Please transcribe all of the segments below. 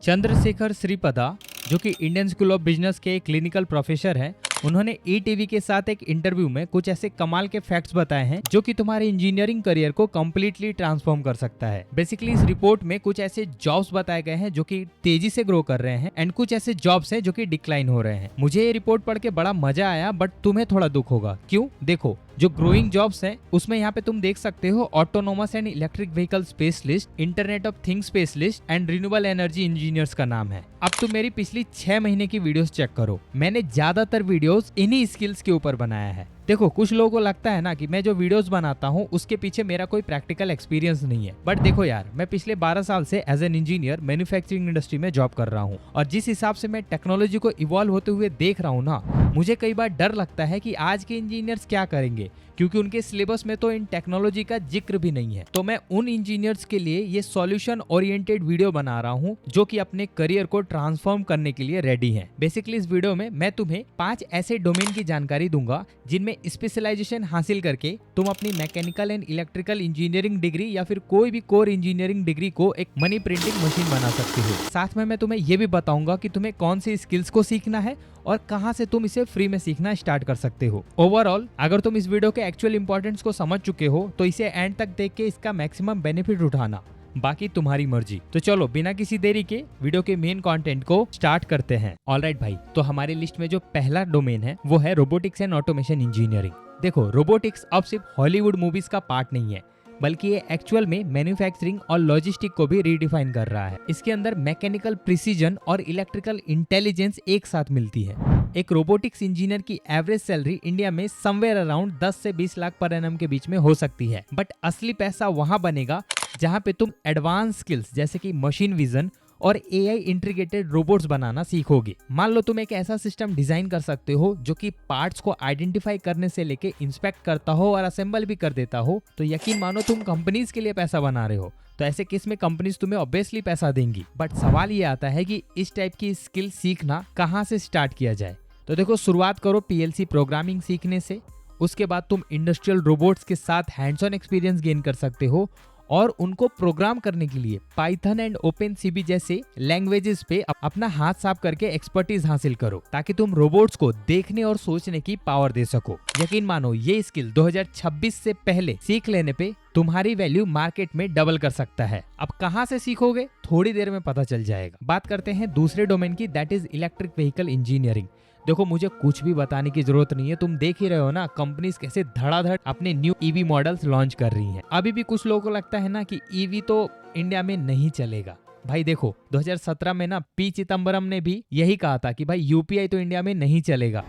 चंद्रशेखर श्रीपदा, जो कि Indian school of business के क्लिनिकल प्रोफेसर हैं, उन्होंने ईटीवी के साथ एक इंटरव्यू में कुछ ऐसे कमाल के फैक्ट्स बताए हैं जो कि तुम्हारे इंजीनियरिंग करियर को कम्प्लीटली ट्रांसफॉर्म कर सकता है। बेसिकली इस रिपोर्ट में कुछ ऐसे जॉब्स बताए गए हैं जो कि तेजी से ग्रो कर रहे हैं एंड कुछ ऐसे जॉब्स हैं जो कि डिक्लाइन हो रहे हैं। मुझे ये रिपोर्ट पढ़ के बड़ा मजा आया, बट तुम्हें थोड़ा दुख होगा। क्यों? देखो, जो ग्रोइंग जॉब्स हैं उसमें यहाँ पे तुम देख सकते हो autonomous and electric vehicle specialist, internet of things specialist and renewable energy engineers का नाम है। अब तुम मेरी पिछली 6 महीने की वीडियोस चेक करो, मैंने ज्यादातर वीडियोस इन्हीं स्किल्स के ऊपर बनाया है। देखो, कुछ लोगों को लगता है ना कि मैं जो वीडियोस बनाता हूँ उसके पीछे मेरा कोई प्रैक्टिकल एक्सपीरियंस नहीं है, बट देखो यार, मैं पिछले 12 साल से as an engineer manufacturing industry में जॉब कर रहा हूँ और जिस हिसाब से मैं टेक्नोलॉजी को इवॉल्व होते हुए देख रहा हूँ ना, मुझे कई बार डर लगता है कि आज के इंजीनियर्स क्या करेंगे, क्योंकि उनके सिलेबस में तो इन टेक्नोलॉजी का जिक्र भी नहीं है। तो मैं उन इंजीनियर्स के लिए ये सॉल्यूशन ओरिएंटेड वीडियो बना रहा हूँ जो कि अपने करियर को ट्रांसफॉर्म करने के लिए रेडी हैं। बेसिकली इस वीडियो में मैं तुम्हें 5 ऐसे डोमेन की जानकारी दूंगा जिनमें स्पेशलाइजेशन हासिल करके तुम अपनी mechanical and electrical engineering degree या फिर कोई भी कोर इंजीनियरिंग डिग्री को एक मनी प्रिंटिंग मशीन बना सकती हो। साथ में मैं तुम्हें ये भी बताऊंगा कि तुम्हें कौन सी स्किल्स को सीखना है और कहां से तुम इसे फ्री में सीखना स्टार्ट कर सकते हो। ओवरऑल अगर तुम इस वीडियो के एक्चुअल इंपॉर्टेंस को समझ चुके हो तो इसे एंड तक देख के इसका मैक्सिमम बेनिफिट उठाना, बाकी तुम्हारी मर्जी। तो चलो बिना किसी देरी के वीडियो के मेन कंटेंट को स्टार्ट करते हैं। ऑलराइट भाई, तो हमारी लिस्ट में जो पहला डोमेन है वो है रोबोटिक्स एंड ऑटोमेशन इंजीनियरिंग। देखो, रोबोटिक्स अब सिर्फ हॉलीवुड मूवीज का पार्ट नहीं है, बल्कि ये एक्चुअल में मैन्युफैक्चरिंग और लॉजिस्टिक को भी रीडिफाइन कर रहा है। इसके अंदर मैकेनिकल प्रिसीजन और इलेक्ट्रिकल इंटेलिजेंस एक साथ मिलती है। एक रोबोटिक्स इंजीनियर की एवरेज सैलरी इंडिया में समवेयर अराउंड 10 से 20 लाख पर एनम के बीच में हो सकती है, बट असली पैसा वहां बनेगा जहां पे तुम एडवांस स्किल्स जैसे कि मशीन विजन और एआई इंटीग्रेटेड रोबोट्स बनाना सीखोगे। मान लो तुम एक ऐसा सिस्टम डिजाइन कर सकते हो जो कि पार्ट्स को आइडेंटिफाई करने से लेके इंस्पेक्ट करता हो और असेंबल भी कर देता हो, तो यकीन मानो तुम कंपनीज के लिए पैसा बना रहे हो। तो ऐसे केस में कंपनीज तुम्हें ऑब्वियसली पैसा देंगी, बट सवाल ये आता है कि इस टाइप की स्किल सीखना कहाँ से स्टार्ट किया जाए। तो देखो, शुरुआत करो पीएलसी प्रोग्रामिंग सीखने से। उसके बाद तुम इंडस्ट्रियल रोबोट्स के साथ हैंड्स ऑन एक्सपीरियंस गेन कर सकते हो और उनको प्रोग्राम करने के लिए पाइथन एंड ओपनसीबी जैसे लैंग्वेजेस पे अपना हाथ साफ करके एक्सपर्टीज हासिल करो, ताकि तुम रोबोट्स को देखने और सोचने की पावर दे सको। यकीन मानो ये स्किल 2026 से पहले सीख लेने पे तुम्हारी वैल्यू मार्केट में डबल कर सकता है। अब कहाँ से सीखोगे, थोड़ी देर में पता चल जाएगा। बात करते हैं दूसरे डोमेन की, that is electric vehicle engineering. देखो, मुझे कुछ भी बताने की जरूरत नहीं है, तुम देख ही रहे हो ना कंपनीज कैसे धड़ाधड़ अपने न्यू ईवी मॉडल्स लॉन्च कर रही हैं। अभी भी कुछ लोगों को लगता है ना कि ईवी तो इंडिया में नहीं चलेगा। भाई देखो, 2017 में ना पी चिदम्बरम ने भी यही कहा था कि भाई यूपीआई तो इंडिया में नहीं चलेगा।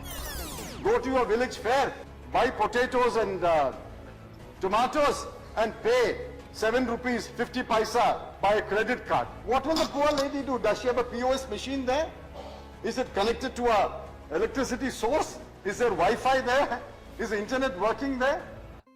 Go to your village fair, buy potatoes and tomatoes and pay 7 rupees 50 paisa by a credit card. What will the poor lady do? Does she have a POS machine there? Is it connected to a electricity source? Is there Wi-Fi there? Is the internet working there?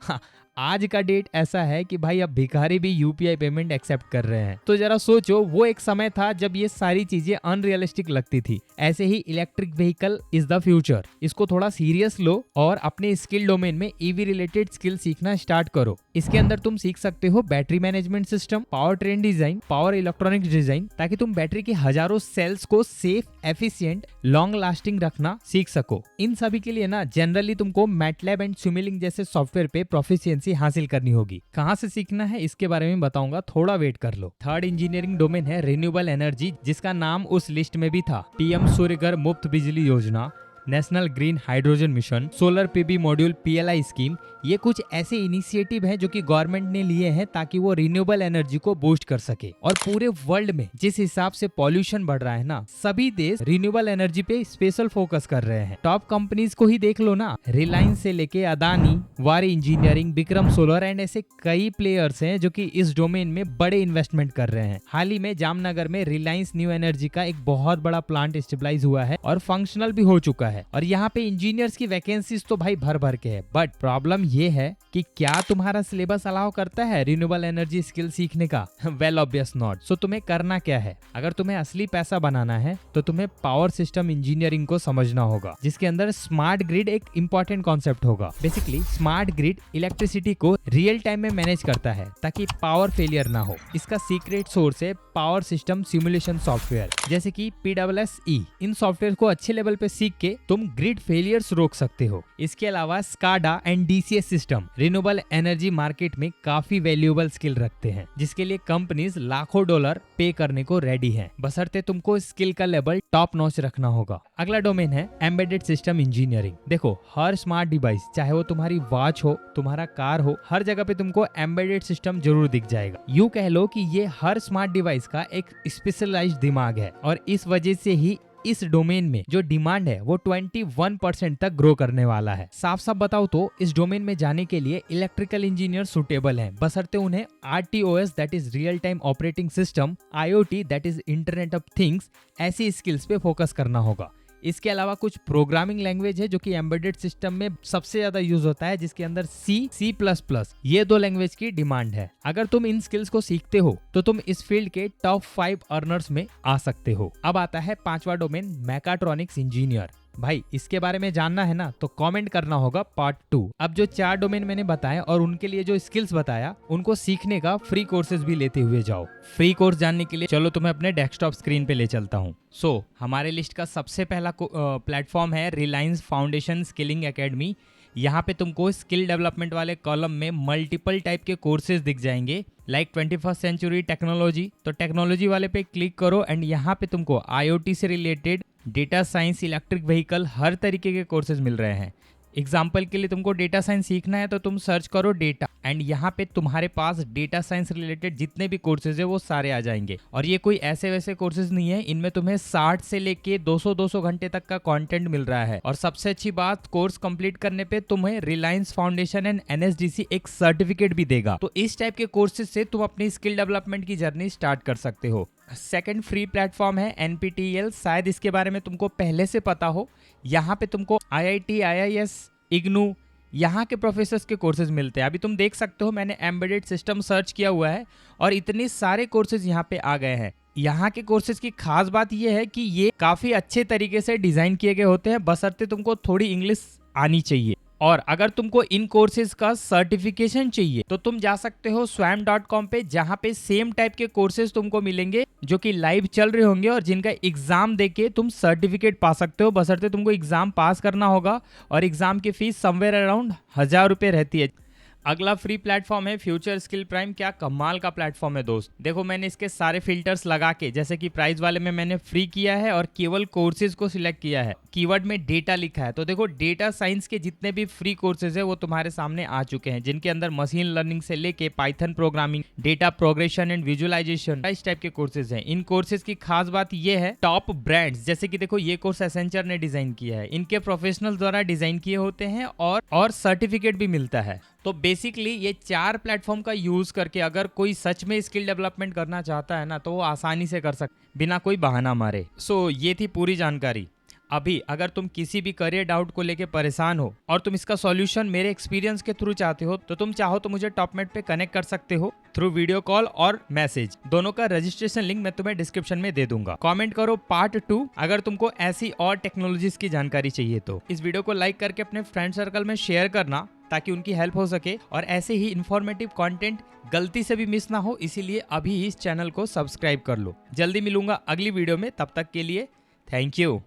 हाँ, आज का date ऐसा है कि भाई अब भिखारी भी यूपीआई पेमेंट एक्सेप्ट कर रहे हैं। तो जरा सोचो, वो एक समय था जब ये सारी चीजें अनरियलिस्टिक लगती थी। ऐसे ही electric vehicle is the future. इसको थोड़ा सीरियस लो और अपने स्किल डोमेन में ईवी रिलेटेड स्किल सीखना स्टार्ट करो। इसके अंदर तुम सीख सकते हो battery management system, power train design, power electronics design, ताकि तुम बैटरी की हजारों सेल्स को सेफ, एफिशिएंट, लॉन्ग लास्टिंग रखना सीख सको। इन सभी के लिए ना जनरली तुमको मैटलैब एंड सिमुलिंक जैसे सॉफ्टवेयर पे प्रोफिशिएंसी हासिल करनी होगी। कहां से सीखना है इसके बारे में बताऊंगा, थोड़ा वेट कर लो। थर्ड इंजीनियरिंग डोमेन है रिन्यूएबल एनर्जी, जिसका नाम उस लिस्ट में भी था। पीएम सूर्यघर मुफ्त बिजली योजना, national green hydrogen mission, solar PV module PLI scheme, ये कुछ ऐसे इनिशिएटिव हैं जो कि गवर्नमेंट ने लिए हैं ताकि वो रिन्यूएबल एनर्जी को बूस्ट कर सके। और पूरे वर्ल्ड में जिस हिसाब से पॉल्यूशन बढ़ रहा है ना, सभी देश रिन्यूएबल एनर्जी पे स्पेशल फोकस कर रहे हैं। टॉप कंपनीज को ही देख लो ना, रिलायंस से लेके अदानी, वारी इंजीनियरिंग, विक्रम सोलर एंड ऐसे कई प्लेयर्स हैं जो कि इस डोमेन में बड़े इन्वेस्टमेंट कर रहे हैं। हाल ही में जामनगर में रिलायंस न्यू एनर्जी का एक बहुत बड़ा प्लांट स्टेबलाइज हुआ है और फंक्शनल भी हो चुका है। और यहाँ पे इंजीनियर्स की वैकेंसीज तो भाई भर भर के है, बट प्रॉब्लम ये है कि क्या तुम्हारा सिलेबस अलाउ करता है रिन्यूएबल एनर्जी स्किल सीखने का? Well obvious not. सो तुम्हें करना क्या है? अगर तुम्हें असली पैसा बनाना है तो तुम्हें पावर सिस्टम इंजीनियरिंग को समझना होगा, जिसके अंदर स्मार्ट ग्रिड एक इंपॉर्टेंट कॉन्सेप्ट होगा। बेसिकली स्मार्ट ग्रिड इलेक्ट्रिसिटी को रियल टाइम में मैनेज करता है ताकि पावर फेलियर ना हो। इसका सीक्रेट सोर्स है पावर सिस्टम सिमुलेशन सॉफ्टवेयर, जैसे कि PWSE। इन सॉफ्टवेयर को अच्छे लेवल पे सीख के तुम ग्रिड फेलियर्स रोक सकते हो। इसके अलावा SCADA and DCS system renewable energy market में काफी वैल्यूएबल स्किल रखते हैं, जिसके लिए कंपनीज लाखों डॉलर पे करने को रेडी हैं, बशर्ते तुमको स्किल का लेवल टॉप नॉच रखना होगा। अगला डोमेन है एम्बेडेड सिस्टम इंजीनियरिंग। देखो, हर स्मार्ट डिवाइस, चाहे वो तुम्हारी वॉच हो, तुम्हारा कार हो, हर जगह पे तुमको एम्बेडेड सिस्टम जरूर दिख जाएगा। यूं कह लो कि ये हर स्मार्ट डिवाइस का एक स्पेशलाइज्ड दिमाग है, और इस वजह से ही इस डोमेन में जो डिमांड है वो 21% तक ग्रो करने वाला है। साफ साफ बताओ तो इस डोमेन में जाने के लिए इलेक्ट्रिकल इंजीनियर सुटेबल हैं, बशर्ते उन्हें RTOS that is real time operating system, IoT that is internet of things, ऐसी स्किल्स पे फोकस करना होगा। इसके अलावा कुछ प्रोग्रामिंग लैंग्वेज है जो कि एम्बेडेड सिस्टम में सबसे ज्यादा यूज होता है, जिसके अंदर C++, ये 2 लैंग्वेज की डिमांड है। अगर तुम इन स्किल्स को सीखते हो तो तुम इस फील्ड के टॉप 5 अर्नर्स में आ सकते हो। अब आता है 5वां डोमेन, मैकाट्रॉनिक्स इंजीनियर। भाई, इसके बारे में जानना है ना तो कमेंट करना होगा पार्ट 2। अब जो 4 डोमेन मैंने बताए और उनके लिए जो स्किल्स बताया, उनको सीखने का फ्री कोर्सेज भी लेते हुए जाओ। फ्री कोर्स जानने के लिए चलो तुम्हें अपने डेस्कटॉप स्क्रीन पे ले चलता हूँ। हमारे लिस्ट का सबसे पहला प्लेटफॉर्म है रिलायंस फाउंडेशन स्किलिंग एकेडमी। यहाँ पे तुमको स्किल डेवलपमेंट वाले कॉलम में मल्टीपल टाइप के कोर्सेज दिख जाएंगे, लाइक 21st सेंचुरी टेक्नोलॉजी। तो टेक्नोलॉजी वाले पे क्लिक करो एंड यहाँ पे तुमको IoT से related, data science, electric vehicle, हर तरीके के कोर्सेज मिल रहे हैं। एग्जाम्पल के लिए तुमको डेटा साइंस सीखना है तो तुम सर्च करो डेटा, एंड यहाँ पे तुम्हारे पास डेटा साइंस रिलेटेड जितने भी कोर्सेज है वो सारे आ जाएंगे। और ये कोई ऐसे वैसे कोर्सेज नहीं है, इनमें तुम्हें 60 से लेके 200 घंटे तक का कंटेंट मिल रहा है। और सबसे अच्छी बात, कोर्स कंप्लीट करने पे तुम्हें रिलायंस फाउंडेशन एंड NSDC एक सर्टिफिकेट भी देगा। तो इस टाइप के कोर्सेज से तुम अपनी स्किल डेवलपमेंट की जर्नी स्टार्ट कर सकते हो। सेकंड फ्री प्लेटफॉर्म है NPTEL। शायद इसके बारे में तुमको पहले से पता हो। यहाँ पे तुमको IIT, IIS, IGNOU, यहाँ के प्रोफेसर्स के कोर्सेज मिलते हैं। अभी तुम देख सकते हो, मैंने एम्बेडेड सिस्टम सर्च किया हुआ है और इतने सारे कोर्सेज यहाँ पे आ गए हैं। यहाँ के कोर्सेज की खास बात यह है कि ये काफी अच्छे तरीके से डिजाइन किए गए होते हैं, बशर्ते तुमको थोड़ी इंग्लिश आनी चाहिए। और अगर तुमको इन कोर्सेज का सर्टिफिकेशन चाहिए तो तुम जा सकते हो swam.com पे, जहाँ पे सेम टाइप के कोर्सेज तुमको मिलेंगे जो कि लाइव चल रहे होंगे और जिनका एग्जाम देके तुम सर्टिफिकेट पा सकते हो, बशर्ते तुमको एग्जाम पास करना होगा। और एग्जाम की फीस समवेयर अराउंड 1000 रुपये रहती है। अगला फ्री प्लेटफॉर्म है फ्यूचर स्किल प्राइम। क्या कमाल का प्लेटफॉर्म है दोस्त। देखो, मैंने इसके सारे फिल्टर्स लगा के, जैसे कि प्राइस वाले में मैंने फ्री किया है और केवल कोर्सेज को सिलेक्ट किया है। कीवर्ड में डेटा लिखा है, तो देखो डेटा साइंस के जितने भी फ्री कोर्सेज है वो तुम्हारे सामने आ चुके हैं, जिनके अंदर मशीन लर्निंग से लेके Python programming, data progression and visualisation, इस टाइप के कोर्सेज हैं। इन कोर्सेज की खास बात ये है, टॉप ब्रांड्स, जैसे कि देखो ये कोर्स एसेंचर ने डिजाइन किया है, इनके प्रोफेशनल द्वारा डिजाइन किए होते हैं और सर्टिफिकेट भी मिलता है। तो बेसिकली ये 4 प्लेटफॉर्म का यूज करके अगर कोई सच में स्किल डेवलपमेंट करना चाहता है ना तो वो आसानी से कर सकता, बिना कोई बहाना मारे। ये थी पूरी जानकारी। अभी अगर तुम किसी भी करियर डाउट को लेके परेशान हो और तुम इसका सॉल्यूशन मेरे एक्सपीरियंस के थ्रू चाहते हो तो तुम चाहो तो मुझे टॉपमेट पे कनेक्ट कर सकते हो थ्रू वीडियो कॉल और मैसेज। दोनों का रजिस्ट्रेशन लिंक मैं तुम्हें डिस्क्रिप्शन में दे दूंगा। कमेंट करो पार्ट 2 अगर तुमको ऐसी और टेक्नोलॉजीज की जानकारी चाहिए तो। इस वीडियो को लाइक करके अपने फ्रेंड सर्कल में शेयर करना ताकि उनकी हेल्प हो सके, और ऐसे ही इंफॉर्मेटिव कंटेंट गलती से भी मिस ना हो, इसीलिए अभी इस चैनल को सब्सक्राइब कर लो। जल्दी मिलूंगा अगली वीडियो में, तब तक के लिए थैंक यू।